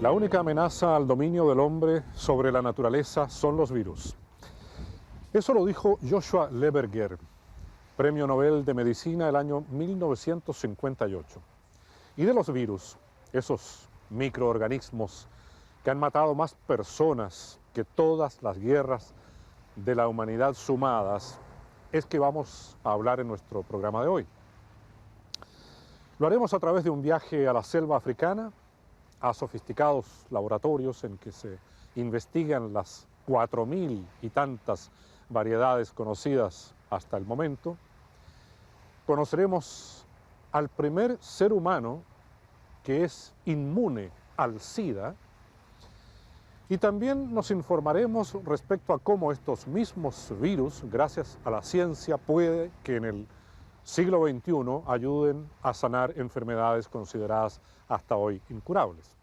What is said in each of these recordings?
La única amenaza al dominio del hombre sobre la naturaleza son los virus. Eso lo dijo Joshua Leberger, Premio Nobel de Medicina el año 1958. Y de los virus, esos microorganismos que han matado más personas que todas las guerras de la humanidad sumadas, es que vamos a hablar en nuestro programa de hoy. Lo haremos a través de un viaje a la selva africana, a sofisticados laboratorios en que se investigan las 4.000 y tantas variedades conocidas hasta el momento. Conoceremos al primer ser humano que es inmune al SIDA y también nos informaremos respecto a cómo estos mismos virus, gracias a la ciencia, puede que en el siglo XXI ayuden a sanar enfermedades consideradas hasta hoy incurables.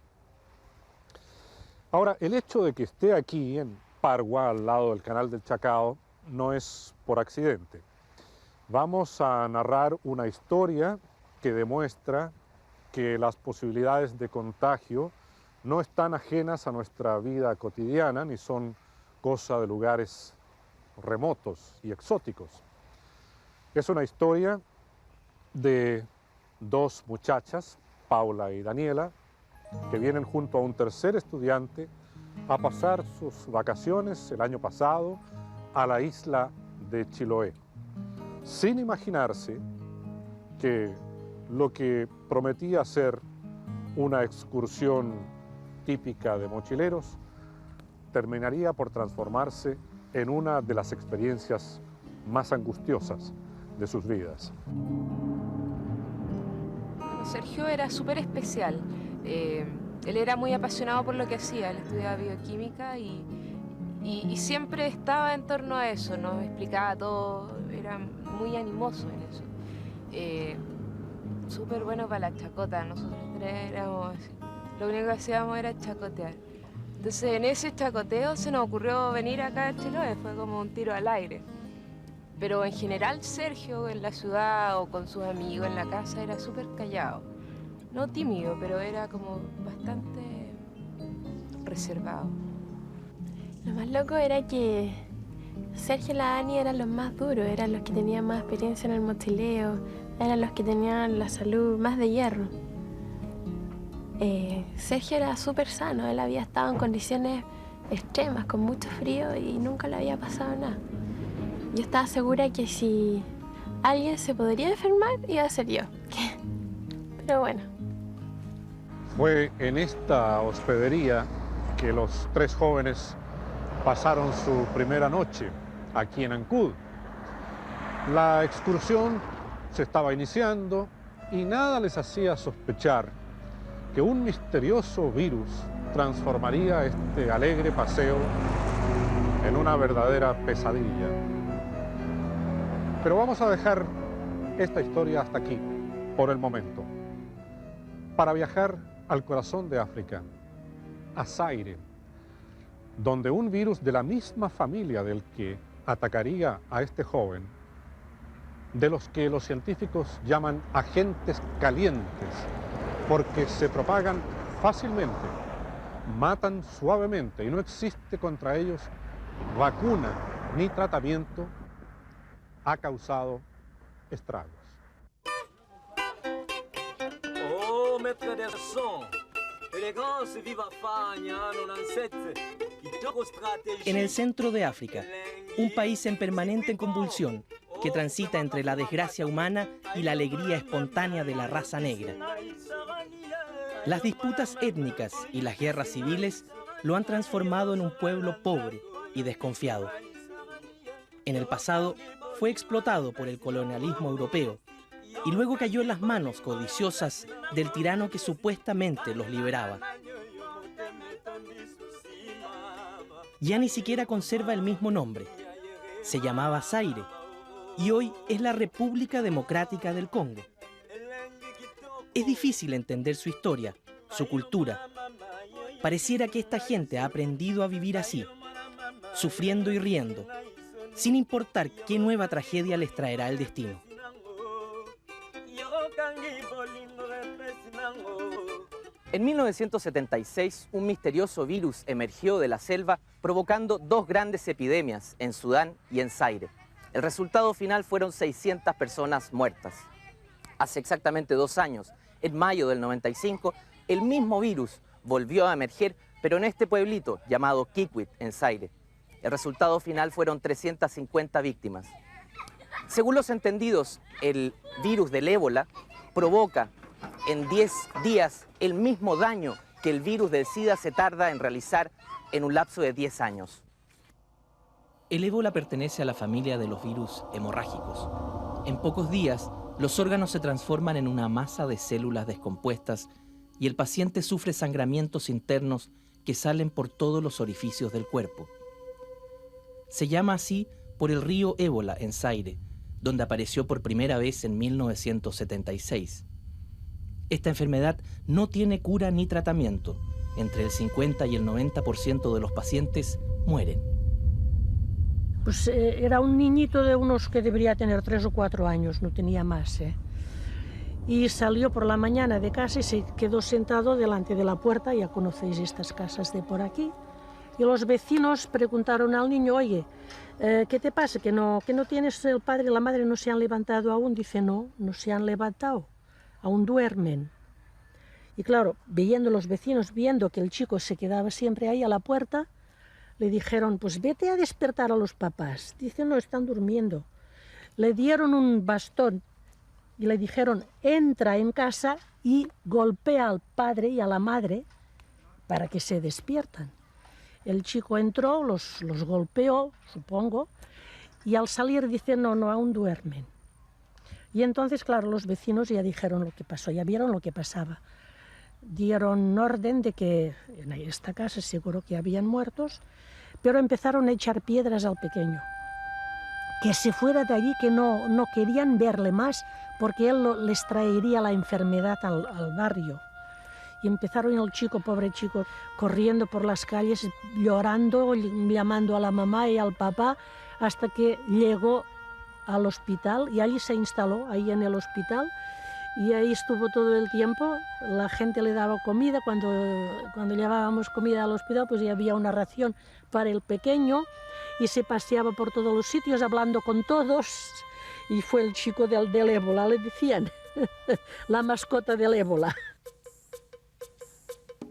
Ahora, el hecho de que esté aquí en Pargua, al lado del Canal del Chacao, no es por accidente. Vamos a narrar una historia que demuestra que las posibilidades de contagio no están ajenas a nuestra vida cotidiana, ni son cosa de lugares remotos y exóticos. Es una historia de dos muchachas, Paula y Daniela, que vienen junto a un tercer estudiante a pasar sus vacaciones el año pasado a la isla de Chiloé, sin imaginarse que lo que prometía ser una excursión típica de mochileros terminaría por transformarse en una de las experiencias más angustiosas de sus vidas. Sergio era súper especial. Él era muy apasionado por lo que hacía. Él estudiaba bioquímica y siempre estaba en torno a eso, nos explicaba todo, era muy animoso en eso. Súper bueno para la chacota, nosotros tres éramos así. Lo único que hacíamos era chacotear. Entonces en ese chacoteo se nos ocurrió venir acá a Chiloé, fue como un tiro al aire. Pero en general Sergio en la ciudad o con sus amigos en la casa era súper callado. No tímido, pero era como bastante reservado. Lo más loco era que Sergio y la Dani eran los más duros, eran los que tenían más experiencia en el mochileo, eran los que tenían la salud más de hierro. Sergio era súper sano, él había estado en condiciones extremas, con mucho frío y nunca le había pasado nada. Yo estaba segura que si alguien se podría enfermar, iba a ser yo. Pero bueno. Fue en esta hospedería que los tres jóvenes pasaron su primera noche aquí en Ancud. La excursión se estaba iniciando y nada les hacía sospechar que un misterioso virus transformaría este alegre paseo en una verdadera pesadilla. Pero vamos a dejar esta historia hasta aquí, por el momento, para viajar al corazón de África, a Zaire, donde un virus de la misma familia del que atacaría a este joven, de los que los científicos llaman agentes calientes, porque se propagan fácilmente, matan suavemente y no existe contra ellos vacuna ni tratamiento, ha causado estragos. Oh, maître de son, élégance viva Fagna, 97, En el centro de África, un país en permanente convulsión que transita entre la desgracia humana y la alegría espontánea de la raza negra. Las disputas étnicas y las guerras civiles lo han transformado en un pueblo pobre y desconfiado. En el pasado fue explotado por el colonialismo europeo y luego cayó en las manos codiciosas del tirano que supuestamente los liberaba. Ya ni siquiera conserva el mismo nombre. Se llamaba Zaire y hoy es la República Democrática del Congo. Es difícil entender su historia, su cultura. Pareciera que esta gente ha aprendido a vivir así, sufriendo y riendo, sin importar qué nueva tragedia les traerá el destino. En 1976, un misterioso virus emergió de la selva, provocando 2 grandes epidemias en Sudán y en Zaire. El resultado final fueron 600 personas muertas. Hace exactamente 2 años, en mayo del 95, el mismo virus volvió a emerger, pero en este pueblito llamado Kikwit, en Zaire. El resultado final fueron 350 víctimas. Según los entendidos, el virus del ébola provoca en 10 días el mismo daño que el virus del SIDA se tarda en realizar en un lapso de 10 años. El ébola pertenece a la familia de los virus hemorrágicos. En pocos días, los órganos se transforman en una masa de células descompuestas y el paciente sufre sangramientos internos que salen por todos los orificios del cuerpo. Se llama así por el río Ébola en Zaire, donde apareció por primera vez en 1976. Esta enfermedad no tiene cura ni tratamiento. Entre el 50 y el 90% de los pacientes mueren. Pues era un niñito de unos que debería tener 3 o 4 años, no tenía más. Y salió por la mañana de casa y se quedó sentado delante de la puerta, ya conocéis estas casas de por aquí. Y los vecinos preguntaron al niño, oye, ¿qué te pasa? ¿Que no tienes el padre y la madre no se han levantado aún? Dice, no se han levantado, aún duermen. Y claro, los vecinos, viendo que el chico se quedaba siempre ahí a la puerta, le dijeron, pues vete a despertar a los papás. Dice, no, están durmiendo. Le dieron un bastón y le dijeron, entra en casa y golpea al padre y a la madre para que se despiertan. El chico entró, los golpeó, supongo, y al salir dice, no, aún duermen. Y entonces, claro, los vecinos ya dijeron lo que pasó, ya vieron lo que pasaba. Dieron orden de que en esta casa seguro que habían muertos, pero empezaron a echar piedras al pequeño. Que se fuera de allí, que no querían verle más, porque él les traería la enfermedad al barrio. Y empezaron el chico, pobre chico, corriendo por las calles, llorando, llamando a la mamá y al papá, hasta que llegó al hospital y allí se instaló, ahí en el hospital, y ahí estuvo todo el tiempo. La gente le daba comida, cuando llevábamos comida al hospital, pues ya había una ración para el pequeño, y se paseaba por todos los sitios hablando con todos, y fue el chico del ébola, le decían, la mascota del ébola.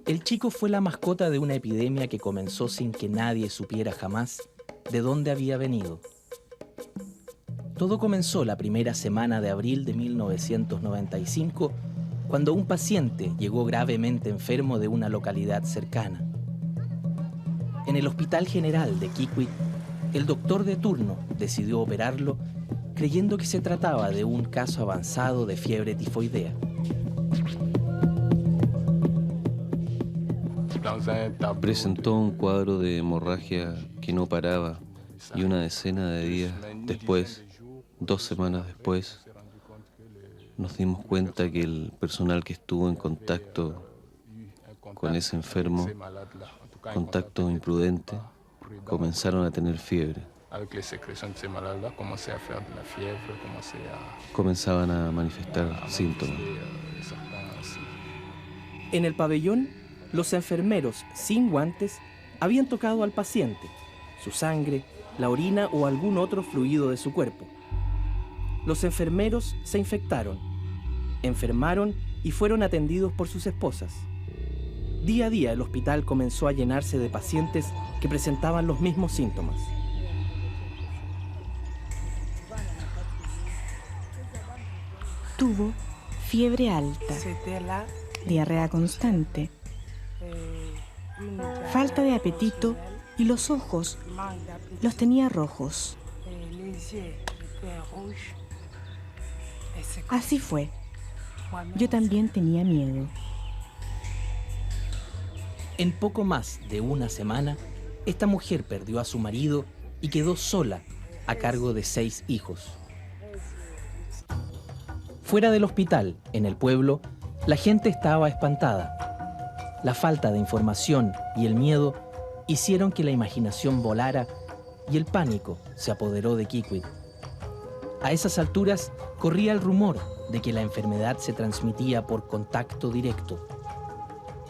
El chico fue la mascota de una epidemia que comenzó sin que nadie supiera jamás de dónde había venido. Todo comenzó la primera semana de abril de 1995, cuando un paciente llegó gravemente enfermo de una localidad cercana. En el Hospital General de Kikwit, el doctor de turno decidió operarlo, creyendo que se trataba de un caso avanzado de fiebre tifoidea. Presentó un cuadro de hemorragia que no paraba y una decena de días después, 2 semanas después, nos dimos cuenta que el personal que estuvo en contacto con ese enfermo, contacto imprudente, comenzaron a tener fiebre. Comenzaban a manifestar síntomas. En el pabellón, los enfermeros, sin guantes, habían tocado al paciente, su sangre, la orina o algún otro fluido de su cuerpo. Los enfermeros se infectaron, enfermaron y fueron atendidos por sus esposas. Día a día el hospital comenzó a llenarse de pacientes que presentaban los mismos síntomas. Tuvo fiebre alta, diarrea constante, falta de apetito y los ojos los tenía rojos. Así fue. Yo también tenía miedo. En poco más de una semana, esta mujer perdió a su marido y quedó sola a cargo de 6 hijos. Fuera del hospital, en el pueblo, la gente estaba espantada. La falta de información y el miedo hicieron que la imaginación volara y el pánico se apoderó de Kikwit. A esas alturas corría el rumor de que la enfermedad se transmitía por contacto directo.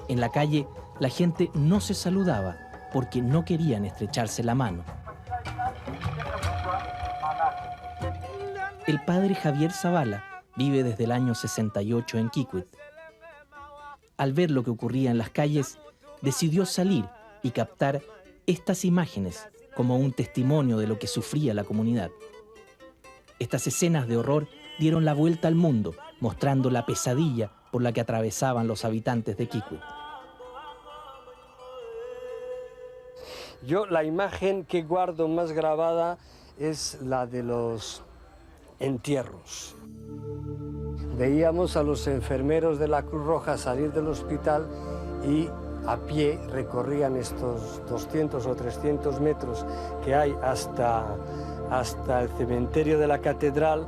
En la calle, la gente no se saludaba porque no querían estrecharse la mano. El padre Javier Zavala vive desde el año 68 en Kikwit. Al ver lo que ocurría en las calles, decidió salir y captar estas imágenes como un testimonio de lo que sufría la comunidad. Estas escenas de horror dieron la vuelta al mundo, mostrando la pesadilla por la que atravesaban los habitantes de Kikwit. Yo la imagen que guardo más grabada es la de los entierros. Veíamos a los enfermeros de la Cruz Roja salir del hospital y a pie recorrían estos 200 o 300 metros que hay hasta el cementerio de la catedral,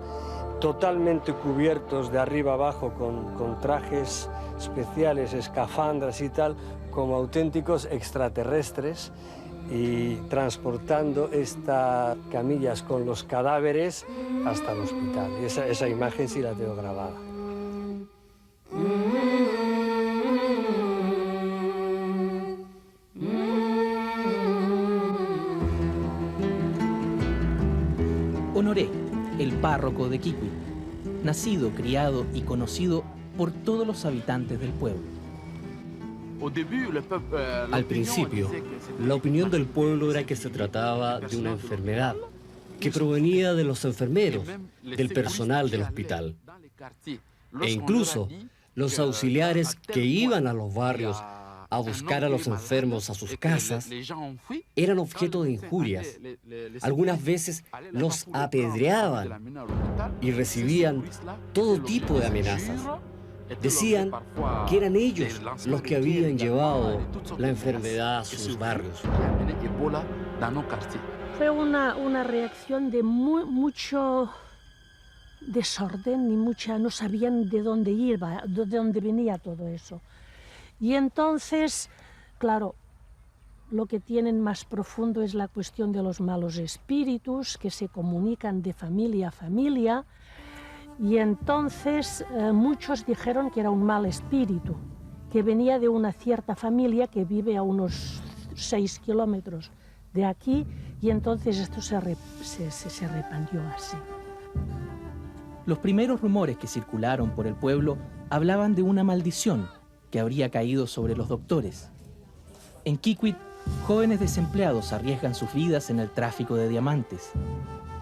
totalmente cubiertos de arriba abajo con trajes especiales, escafandras y tal, como auténticos extraterrestres, y transportando estas camillas con los cadáveres hasta el hospital. Y esa imagen sí la tengo grabada. Honoré, el párroco de Kikwit, nacido, criado y conocido por todos los habitantes del pueblo. Al principio, la opinión del pueblo era que se trataba de una enfermedad que provenía de los enfermeros, del personal del hospital. E incluso los auxiliares que iban a los barrios a buscar a los enfermos a sus casas eran objeto de injurias. Algunas veces los apedreaban y recibían todo tipo de amenazas. Decían que eran ellos los que habían llevado la enfermedad a sus barrios. Fue una reacción de mucho desorden y no sabían de dónde iba, de dónde venía todo eso. Y entonces, claro, lo que tienen más profundo es la cuestión de los malos espíritus que se comunican de familia a familia. Y entonces muchos dijeron que era un mal espíritu, que venía de una cierta familia que vive a unos 6 kilómetros de aquí, y entonces esto se repandió así. Los primeros rumores que circularon por el pueblo hablaban de una maldición que habría caído sobre los doctores. En Kikwit, jóvenes desempleados arriesgan sus vidas en el tráfico de diamantes.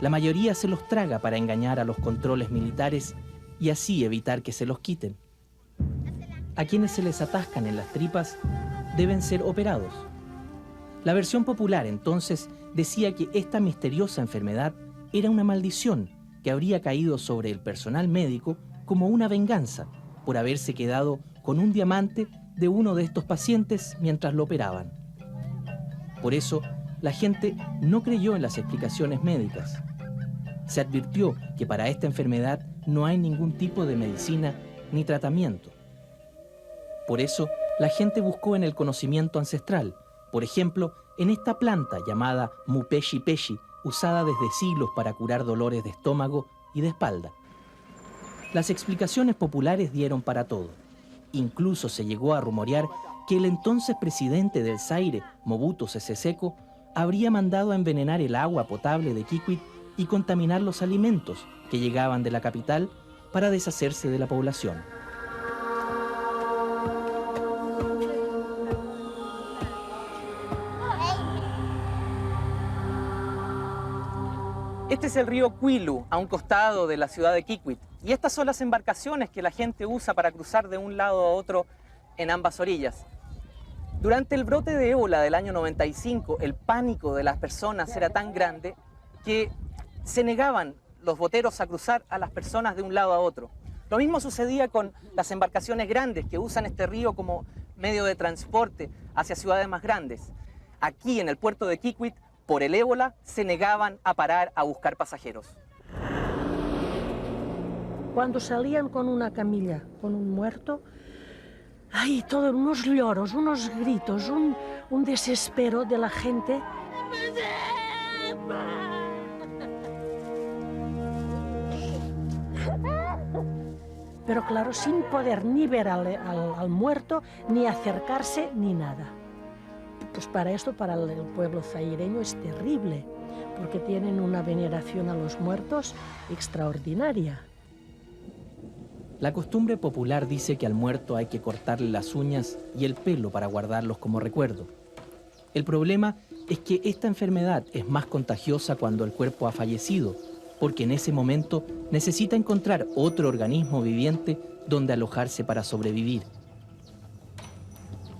La mayoría se los traga para engañar a los controles militares y así evitar que se los quiten. A quienes se les atascan en las tripas deben ser operados. La versión popular entonces decía que esta misteriosa enfermedad era una maldición que habría caído sobre el personal médico como una venganza por haberse quedado con un diamante de uno de estos pacientes mientras lo operaban. Por eso, la gente no creyó en las explicaciones médicas. Se advirtió que para esta enfermedad no hay ningún tipo de medicina ni tratamiento. Por eso, la gente buscó en el conocimiento ancestral, por ejemplo, en esta planta llamada mupeshi peshi, usada desde siglos para curar dolores de estómago y de espalda. Las explicaciones populares dieron para todo. Incluso se llegó a rumorear que el entonces presidente del Zaire, Mobutu Sese Seko, habría mandado a envenenar el agua potable de Kikwit y contaminar los alimentos que llegaban de la capital para deshacerse de la población. Este es el río Kwilu, a un costado de la ciudad de Kikwit. Y estas son las embarcaciones que la gente usa para cruzar de un lado a otro en ambas orillas. Durante el brote de ébola del año 95, el pánico de las personas era tan grande que se negaban los boteros a cruzar a las personas de un lado a otro. Lo mismo sucedía con las embarcaciones grandes que usan este río como medio de transporte hacia ciudades más grandes. Aquí en el puerto de Kikwit, por el ébola, se negaban a parar a buscar pasajeros. Cuando salían con una camilla, con un muerto, ay, todos unos lloros, unos gritos, un desespero de la gente. pero claro, sin poder ni ver al muerto, ni acercarse, ni nada. Pues para esto, para el pueblo zaireño es terrible, porque tienen una veneración a los muertos extraordinaria. La costumbre popular dice que al muerto hay que cortarle las uñas y el pelo para guardarlos como recuerdo. El problema es que esta enfermedad es más contagiosa cuando el cuerpo ha fallecido, porque en ese momento necesita encontrar otro organismo viviente donde alojarse para sobrevivir.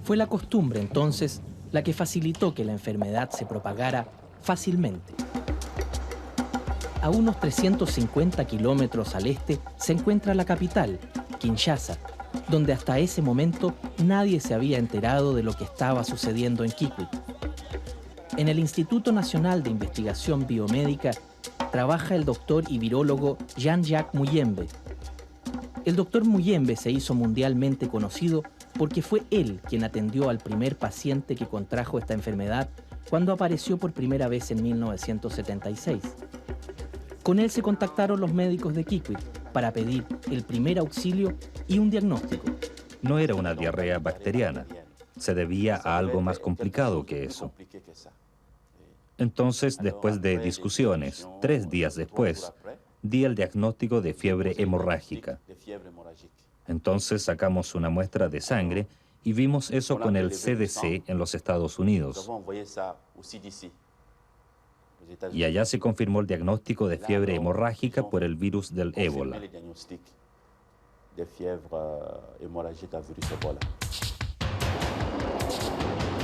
Fue la costumbre entonces la que facilitó que la enfermedad se propagara fácilmente. A unos 350 kilómetros al este se encuentra la capital, Kinshasa, donde hasta ese momento nadie se había enterado de lo que estaba sucediendo en Kikwit. En el Instituto Nacional de Investigación Biomédica trabaja el doctor y virólogo Jean-Jacques Muyembe. El doctor Muyembe se hizo mundialmente conocido porque fue él quien atendió al primer paciente que contrajo esta enfermedad cuando apareció por primera vez en 1976. Con él se contactaron los médicos de Kikwit para pedir el primer auxilio y un diagnóstico. No era una diarrea bacteriana, se debía a algo más complicado que eso. Entonces, después de discusiones, 3 días después, di el diagnóstico de fiebre hemorrágica. Entonces sacamos una muestra de sangre y vimos eso con el CDC en los Estados Unidos. Y allá se confirmó el diagnóstico de fiebre hemorrágica por el virus del ébola.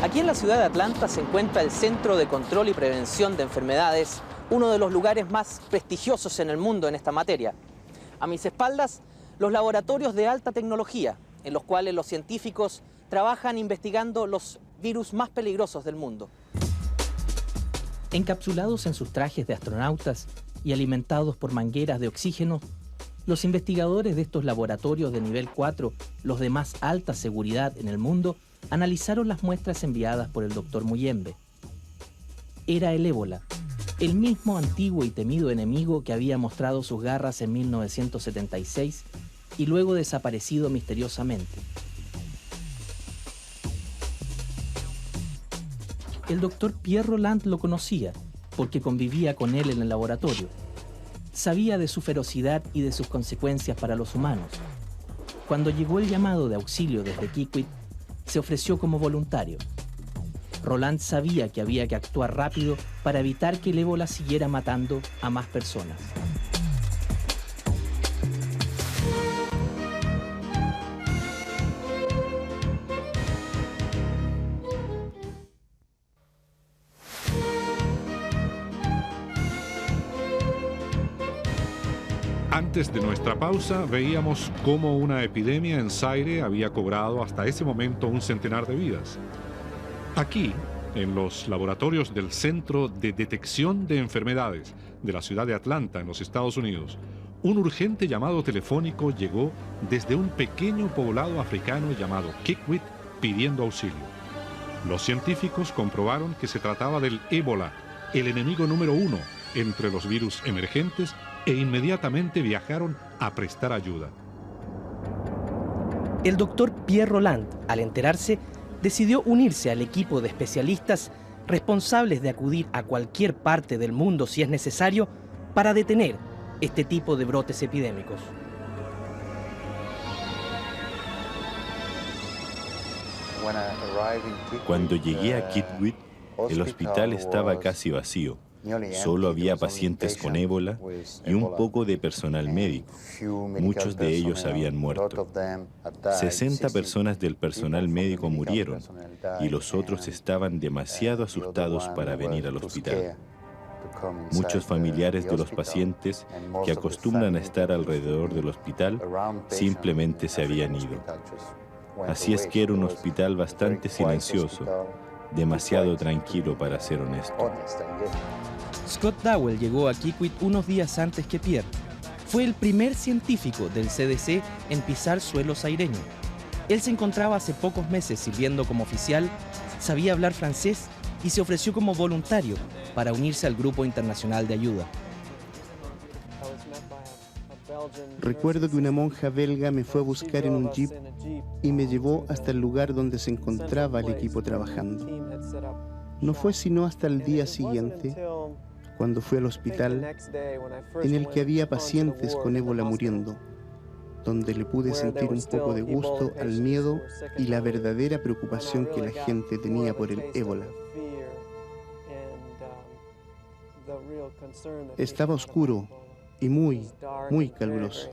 Aquí en la ciudad de Atlanta se encuentra el Centro de Control y Prevención de Enfermedades, uno de los lugares más prestigiosos en el mundo en esta materia. A mis espaldas, los laboratorios de alta tecnología, en los cuales los científicos trabajan investigando los virus más peligrosos del mundo. Encapsulados en sus trajes de astronautas y alimentados por mangueras de oxígeno, los investigadores de estos laboratorios de nivel 4, los de más alta seguridad en el mundo, analizaron las muestras enviadas por el doctor Muyembe. Era el ébola, el mismo antiguo y temido enemigo que había mostrado sus garras en 1976 y luego desaparecido misteriosamente. El doctor Pierre Rolland lo conocía porque convivía con él en el laboratorio. Sabía de su ferocidad y de sus consecuencias para los humanos. Cuando llegó el llamado de auxilio desde Kikwit, se ofreció como voluntario. Rolland sabía que había que actuar rápido para evitar que el ébola siguiera matando a más personas. Antes de nuestra pausa, veíamos cómo una epidemia en Zaire había cobrado hasta ese momento un centenar de vidas. Aquí, en los laboratorios del Centro de Detección de Enfermedades de la ciudad de Atlanta, en los Estados Unidos, un urgente llamado telefónico llegó desde un pequeño poblado africano llamado Kikwit pidiendo auxilio. Los científicos comprobaron que se trataba del ébola, el enemigo número 1 entre los virus emergentes, e inmediatamente viajaron a prestar ayuda. El doctor Pierre Rolland, al enterarse, decidió unirse al equipo de especialistas responsables de acudir a cualquier parte del mundo si es necesario para detener este tipo de brotes epidémicos. Cuando llegué a Kikwit, el hospital estaba casi vacío. Solo había pacientes con ébola y un poco de personal médico. Muchos de ellos habían muerto. 60 personas del personal médico murieron y los otros estaban demasiado asustados para venir al hospital. Muchos familiares de los pacientes que acostumbran a estar alrededor del hospital simplemente se habían ido. Así es que era un hospital bastante silencioso, demasiado tranquilo para ser honesto. Scott Dowell llegó a Kikwit unos días antes que Pierre. Fue el primer científico del CDC en pisar suelo zaireño. Él se encontraba hace pocos meses sirviendo como oficial, sabía hablar francés y se ofreció como voluntario para unirse al grupo internacional de ayuda. Recuerdo que una monja belga me fue a buscar en un jeep y me llevó hasta el lugar donde se encontraba el equipo trabajando. No fue sino hasta el día siguiente, cuando fui al hospital, en el que había pacientes con ébola muriendo, donde le pude sentir un poco de gusto al miedo y la verdadera preocupación que la gente tenía por el ébola. Estaba oscuro y muy caluroso.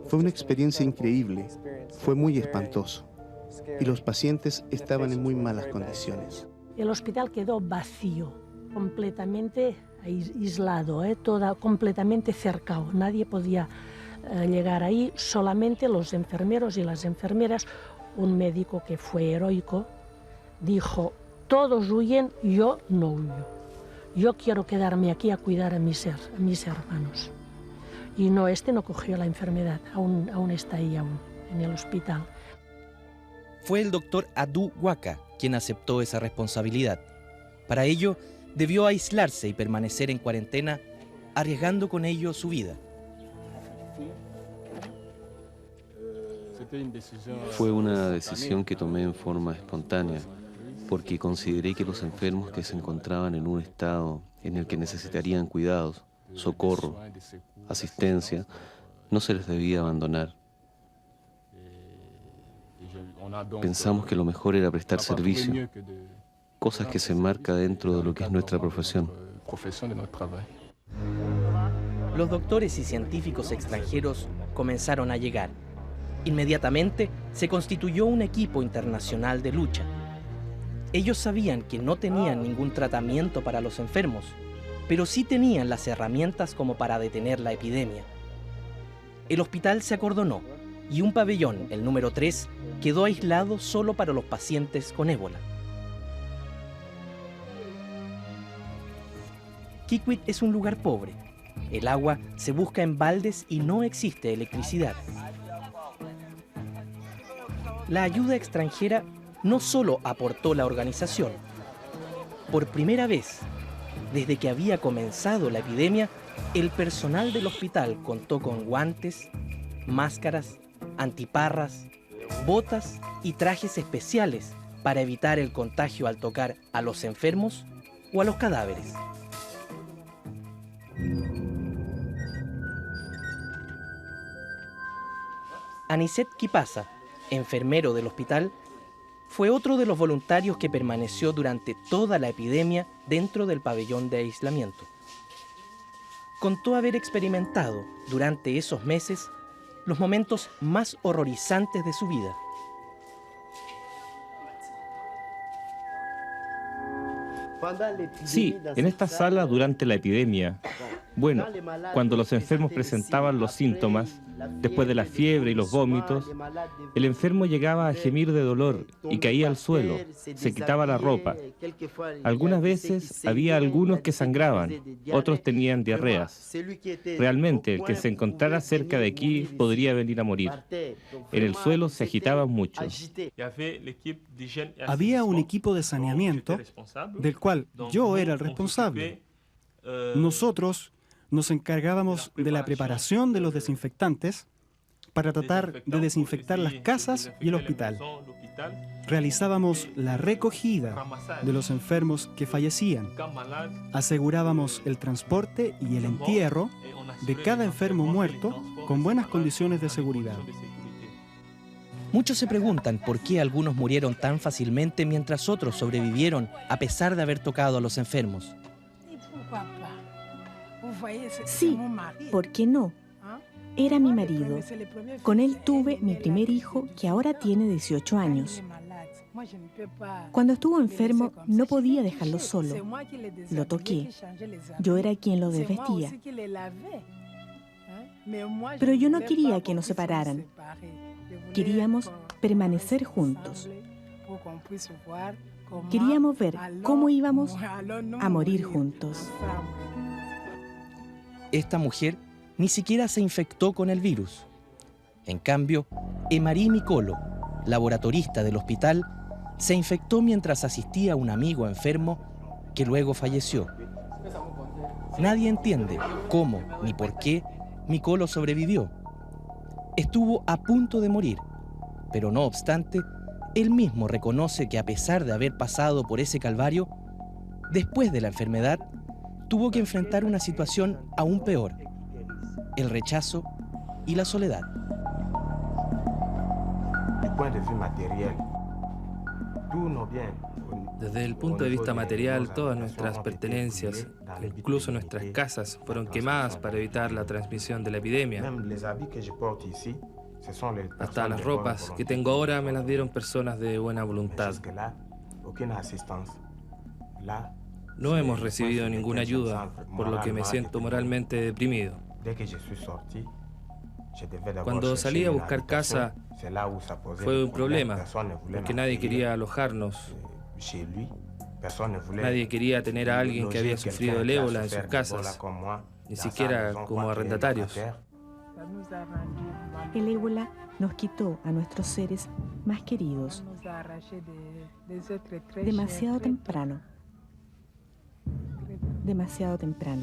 Fue una experiencia increíble, fue muy espantoso y los pacientes estaban en muy malas condiciones. El hospital quedó vacío, completamente aislado, completamente cercado. Nadie podía llegar ahí, solamente los enfermeros y las enfermeras. Un médico que fue heroico dijo: todos huyen, yo no huyo. Yo quiero quedarme aquí a cuidar a mis hermanos. Y no, no cogió la enfermedad, aún está ahí en el hospital. Fue el doctor Adu Waka quien aceptó esa responsabilidad. Para ello, debió aislarse y permanecer en cuarentena, arriesgando con ello su vida. Fue una decisión que tomé en forma espontánea, porque consideré que los enfermos que se encontraban en un estado en el que necesitarían cuidados, socorro, asistencia, no se les debía abandonar. Pensamos que lo mejor era prestar servicio, cosas que se enmarca dentro de lo que es nuestra profesión. Los doctores y científicos extranjeros comenzaron a llegar. Inmediatamente se constituyó un equipo internacional de lucha. Ellos sabían que no tenían ningún tratamiento para los enfermos, pero sí tenían las herramientas como para detener la epidemia. El hospital se acordonó y un pabellón, el número 3, quedó aislado solo para los pacientes con ébola. Kikwit es un lugar pobre. El agua se busca en baldes y no existe electricidad. La ayuda extranjera no solo aportó la organización. Por primera vez, desde que había comenzado la epidemia, el personal del hospital contó con guantes, máscaras, antiparras, botas y trajes especiales para evitar el contagio al tocar a los enfermos o a los cadáveres. Aniset Kipasa, enfermero del hospital, fue otro de los voluntarios que permaneció durante toda la epidemia dentro del pabellón de aislamiento. Contó haber experimentado durante esos meses los momentos más horrorizantes de su vida. Sí, en esta sala durante la epidemia. Bueno, cuando los enfermos presentaban los síntomas, después de la fiebre y los vómitos, el enfermo llegaba a gemir de dolor y caía al suelo, se quitaba la ropa. Algunas veces había algunos que sangraban, otros tenían diarreas. Realmente, el que se encontrara cerca de aquí podría venir a morir. En el suelo se agitaban mucho. Había un equipo de saneamiento del cual yo era el responsable. Nosotros nos encargábamos de la preparación de los desinfectantes para tratar de desinfectar las casas y el hospital. Realizábamos la recogida de los enfermos que fallecían. Asegurábamos el transporte y el entierro de cada enfermo muerto con buenas condiciones de seguridad. Muchos se preguntan por qué algunos murieron tan fácilmente mientras otros sobrevivieron a pesar de haber tocado a los enfermos. Sí, ¿por qué no? Era mi marido. Con él tuve mi primer hijo, que ahora tiene 18 años. Cuando estuvo enfermo, no podía dejarlo solo. Lo toqué. Yo era quien lo desvestía. Pero yo no quería que nos separaran. Queríamos permanecer juntos. Queríamos ver cómo íbamos a morir juntos. Esta mujer ni siquiera se infectó con el virus. En cambio, Emari Mikolo, laboratorista del hospital, se infectó mientras asistía a un amigo enfermo que luego falleció. Nadie entiende cómo, ni por qué, Micolo sobrevivió. Estuvo a punto de morir, pero no obstante, él mismo reconoce que a pesar de haber pasado por ese calvario, después de la enfermedad, tuvo que enfrentar una situación aún peor: el rechazo y la soledad. Desde el punto de vista material, todas nuestras pertenencias, incluso nuestras casas, fueron quemadas para evitar la transmisión de la epidemia. Hasta las ropas que tengo ahora me las dieron personas de buena voluntad. No hemos recibido ninguna ayuda, por lo que me siento moralmente deprimido. Cuando salí a buscar casa fue un problema, porque nadie quería alojarnos. Nadie quería tener a alguien que había sufrido el ébola en sus casas, ni siquiera como arrendatarios. El ébola nos quitó a nuestros seres más queridos demasiado temprano. Demasiado temprano.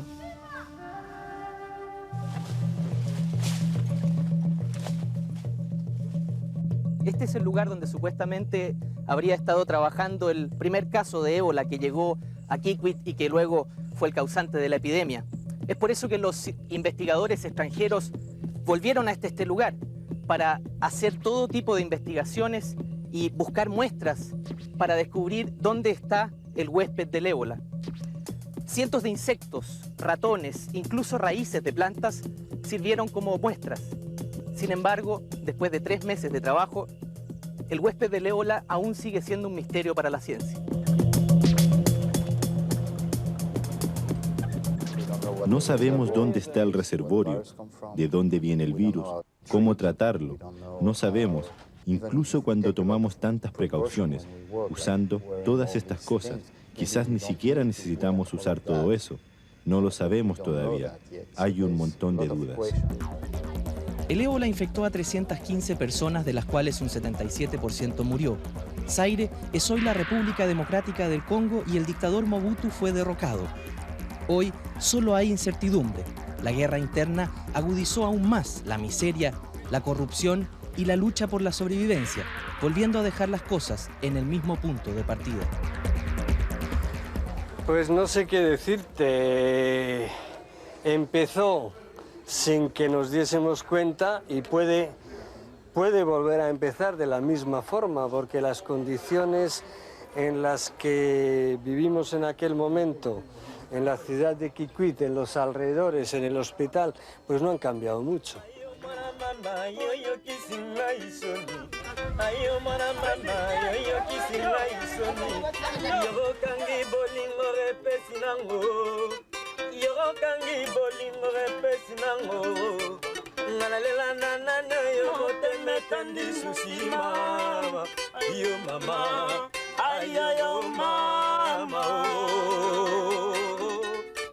Este es el lugar donde supuestamente habría estado trabajando el primer caso de ébola que llegó a Kikwit y que luego fue el causante de la epidemia. Es por eso que los investigadores extranjeros volvieron a este lugar para hacer todo tipo de investigaciones y buscar muestras para descubrir dónde está el huésped del ébola. Cientos de insectos, ratones, incluso raíces de plantas sirvieron como muestras. Sin embargo, después de 3 meses de trabajo, el huésped del ébola aún sigue siendo un misterio para la ciencia. No sabemos dónde está el reservorio, de dónde viene el virus, cómo tratarlo. No sabemos, incluso cuando tomamos tantas precauciones, usando todas estas cosas. Quizás ni siquiera necesitamos usar todo eso. No lo sabemos todavía. Hay un montón de dudas. El ébola infectó a 315 personas, de las cuales un 77% murió. Zaire es hoy la República Democrática del Congo y el dictador Mobutu fue derrocado. Hoy solo hay incertidumbre. La guerra interna agudizó aún más la miseria, la corrupción y la lucha por la sobrevivencia, volviendo a dejar las cosas en el mismo punto de partida. Pues no sé qué decirte. Empezó sin que nos diésemos cuenta y puede volver a empezar de la misma forma, porque las condiciones en las que vivimos en aquel momento, en la ciudad de Kikwit, en los alrededores, en el hospital, pues no han cambiado mucho.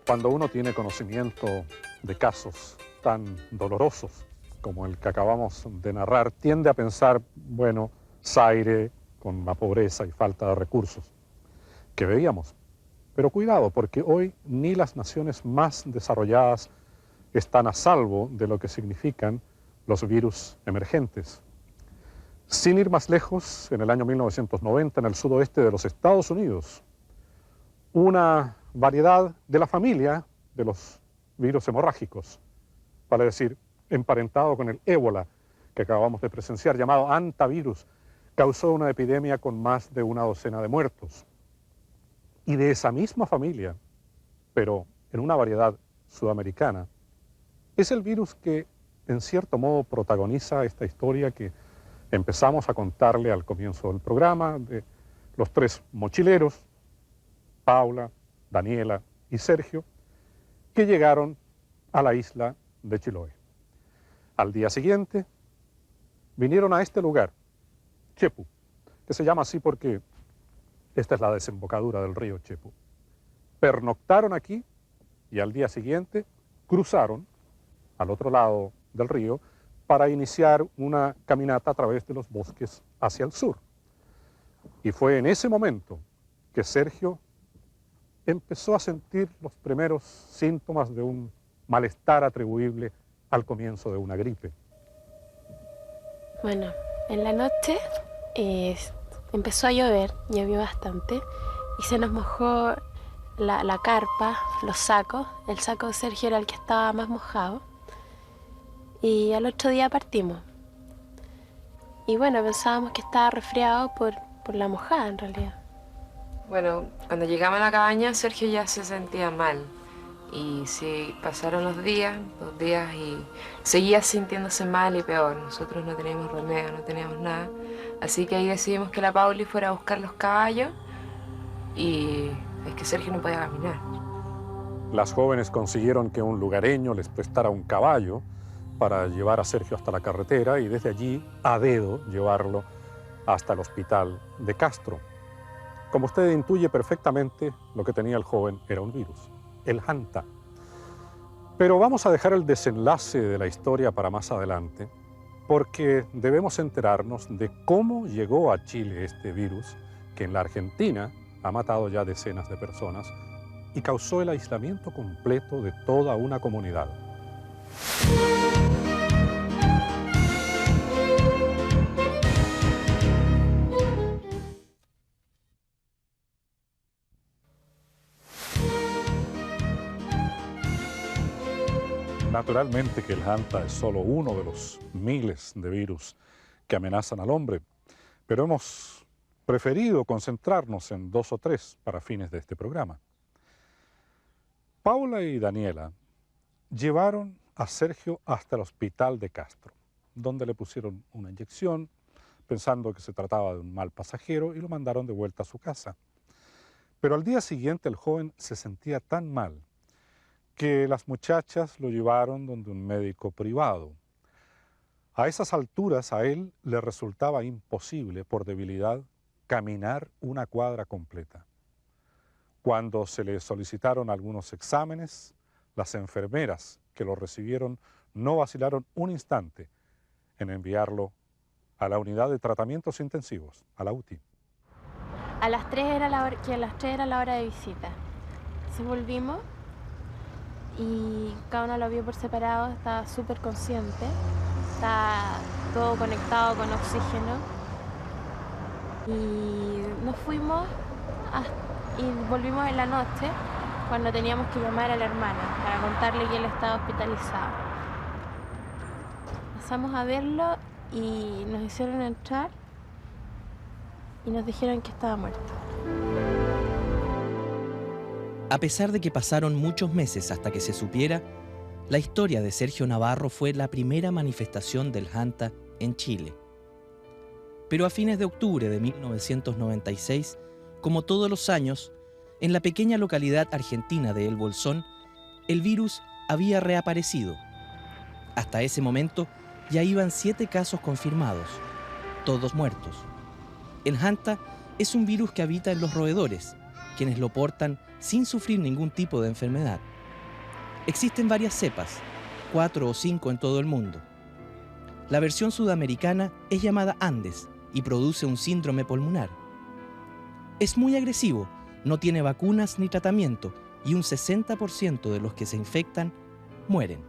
Cuando uno tiene conocimiento de casos tan dolorosos como el que acabamos de narrar, tiende a pensar, bueno, Zaire con la pobreza y falta de recursos que veíamos. Pero cuidado, porque hoy ni las naciones más desarrolladas están a salvo de lo que significan los virus emergentes. Sin ir más lejos, en el año 1990, en el sudoeste de los Estados Unidos, una variedad de la familia de los virus hemorrágicos, vale decir, emparentado con el ébola que acabamos de presenciar, llamado hantavirus, causó una epidemia con más de una docena de muertos. Y de esa misma familia, pero en una variedad sudamericana, es el virus que en cierto modo protagoniza esta historia que empezamos a contarle al comienzo del programa, de los 3 mochileros, Paula, Daniela y Sergio, que llegaron a la isla de Chiloé. Al día siguiente vinieron a este lugar, Chepu, que se llama así porque esta es la desembocadura del río Chepu. Pernoctaron aquí y al día siguiente cruzaron al otro lado del río para iniciar una caminata a través de los bosques hacia el sur. Y fue en ese momento que Sergio empezó a sentir los primeros síntomas de un malestar atribuible al comienzo de una gripe. Bueno, en la noche empezó a llover, llovió bastante, y se nos mojó la carpa, los sacos. El saco de Sergio era el que estaba más mojado. Y al otro día partimos. Y bueno, pensábamos que estaba resfriado por la mojada en realidad. Bueno, cuando llegamos a la cabaña, Sergio ya se sentía mal. Y sí, pasaron los días, 2 días, y seguía sintiéndose mal y peor. Nosotros no teníamos remedio, no teníamos nada. Así que ahí decidimos que la Pauli fuera a buscar los caballos, y es que Sergio no podía caminar. Las jóvenes consiguieron que un lugareño les prestara un caballo para llevar a Sergio hasta la carretera y desde allí, a dedo, llevarlo hasta el hospital de Castro. Como usted intuye perfectamente, lo que tenía el joven era un virus, el Hanta. Pero vamos a dejar el desenlace de la historia para más adelante, porque debemos enterarnos de cómo llegó a Chile este virus, que en la Argentina ha matado ya decenas de personas y causó el aislamiento completo de toda una comunidad. Naturalmente que el Hanta es solo uno de los miles de virus que amenazan al hombre, pero hemos preferido concentrarnos en 2 o 3 para fines de este programa. Paula y Daniela llevaron a Sergio hasta el hospital de Castro, donde le pusieron una inyección, pensando que se trataba de un mal pasajero, y lo mandaron de vuelta a su casa. Pero al día siguiente el joven se sentía tan mal que las muchachas lo llevaron donde un médico privado. A esas alturas a él le resultaba imposible, por debilidad, caminar una cuadra completa. Cuando se le solicitaron algunos exámenes, las enfermeras que lo recibieron no vacilaron un instante en enviarlo a la unidad de tratamientos intensivos, a la UTI. A las 3 era la hora de visita. Entonces volvimos y cada uno lo vio por separado, estaba súper consciente, estaba todo conectado con oxígeno. Y nos fuimos y volvimos en la noche, cuando teníamos que llamar a la hermana para contarle que él estaba hospitalizado. Pasamos a verlo y nos hicieron entrar y nos dijeron que estaba muerto. A pesar de que pasaron muchos meses hasta que se supiera, la historia de Sergio Navarro fue la primera manifestación del Hanta en Chile. Pero a fines de octubre de 1996, como todos los años, en la pequeña localidad argentina de El Bolsón, el virus había reaparecido. Hasta ese momento ya iban 7 casos confirmados, todos muertos. El Hanta es un virus que habita en los roedores, quienes lo portan sin sufrir ningún tipo de enfermedad. Existen varias cepas, 4 o 5 en todo el mundo. La versión sudamericana es llamada Andes y produce un síndrome pulmonar. Es muy agresivo, no tiene vacunas ni tratamiento y un 60% de los que se infectan mueren.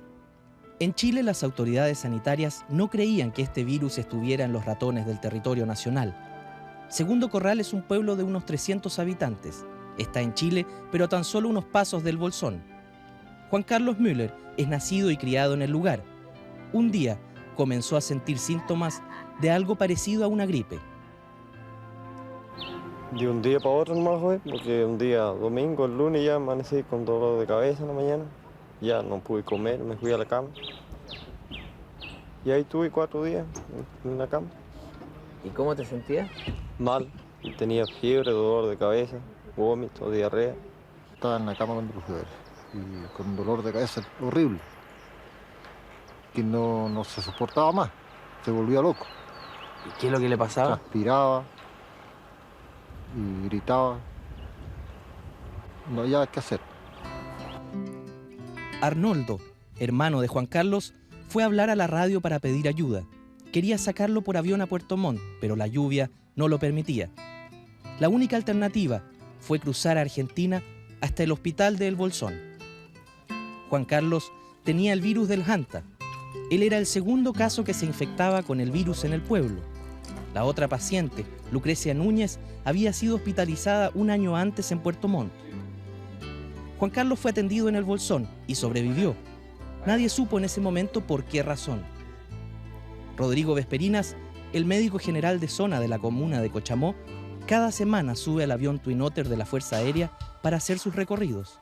En Chile, las autoridades sanitarias no creían que este virus estuviera en los ratones del territorio nacional. Segundo Corral es un pueblo de unos 300 habitantes. Está en Chile, pero a tan solo unos pasos del Bolsón. Juan Carlos Müller es nacido y criado en el lugar. Un día comenzó a sentir síntomas de algo parecido a una gripe. De un día para otro nomás fue, porque un día domingo, el lunes ya amanecí con dolor de cabeza en la mañana. Ya no pude comer, me fui a la cama. Y ahí tuve 4 días en la cama. ¿Y cómo te sentías? Mal. Tenía fiebre, dolor de cabeza, vómito, diarrea. Estaba en la cama con fiebre y con dolor de cabeza horrible, que no se soportaba más, se volvía loco. ¿Y qué es lo que le pasaba? Transpiraba y gritaba. No había qué hacer. Arnoldo, hermano de Juan Carlos, fue a hablar a la radio para pedir ayuda. Quería sacarlo por avión a Puerto Montt, pero la lluvia no lo permitía. La única alternativa fue cruzar a Argentina hasta el hospital de El Bolsón. Juan Carlos tenía el virus del Hanta Él era el segundo caso que se infectaba con el virus en el pueblo. La otra paciente, Lucrecia Núñez, había sido hospitalizada un año antes en Puerto Montt. Juan Carlos fue atendido en el Bolsón y sobrevivió. Nadie supo en ese momento por qué razón. Rodrigo Vesperinas, el médico general de zona de la comuna de Cochamó, cada semana sube al avión Twin Otter de la Fuerza Aérea para hacer sus recorridos.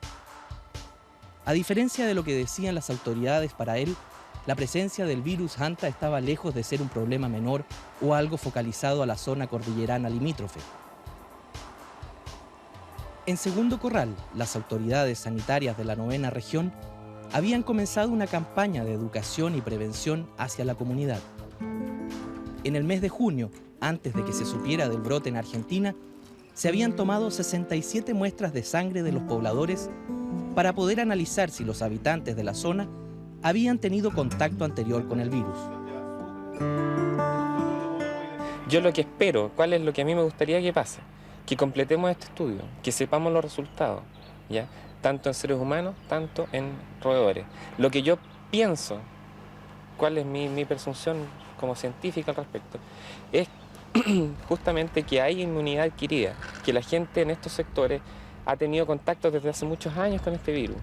A diferencia de lo que decían las autoridades, para él, la presencia del virus Hanta estaba lejos de ser un problema menor o algo focalizado a la zona cordillerana limítrofe. En Segundo Corral, las autoridades sanitarias de la 9ª región habían comenzado una campaña de educación y prevención hacia la comunidad. En el mes de junio, antes de que se supiera del brote en Argentina, se habían tomado 67 muestras de sangre de los pobladores para poder analizar si los habitantes de la zona habían tenido contacto anterior con el virus. Yo lo que espero, ¿cuál es lo que a mí me gustaría que pase? Que completemos este estudio, que sepamos los resultados, ¿ya? Tanto en seres humanos, tanto en roedores. Lo que yo pienso, cuál es mi presunción como científica al respecto, es justamente que hay inmunidad adquirida, que la gente en estos sectores ha tenido contacto desde hace muchos años con este virus.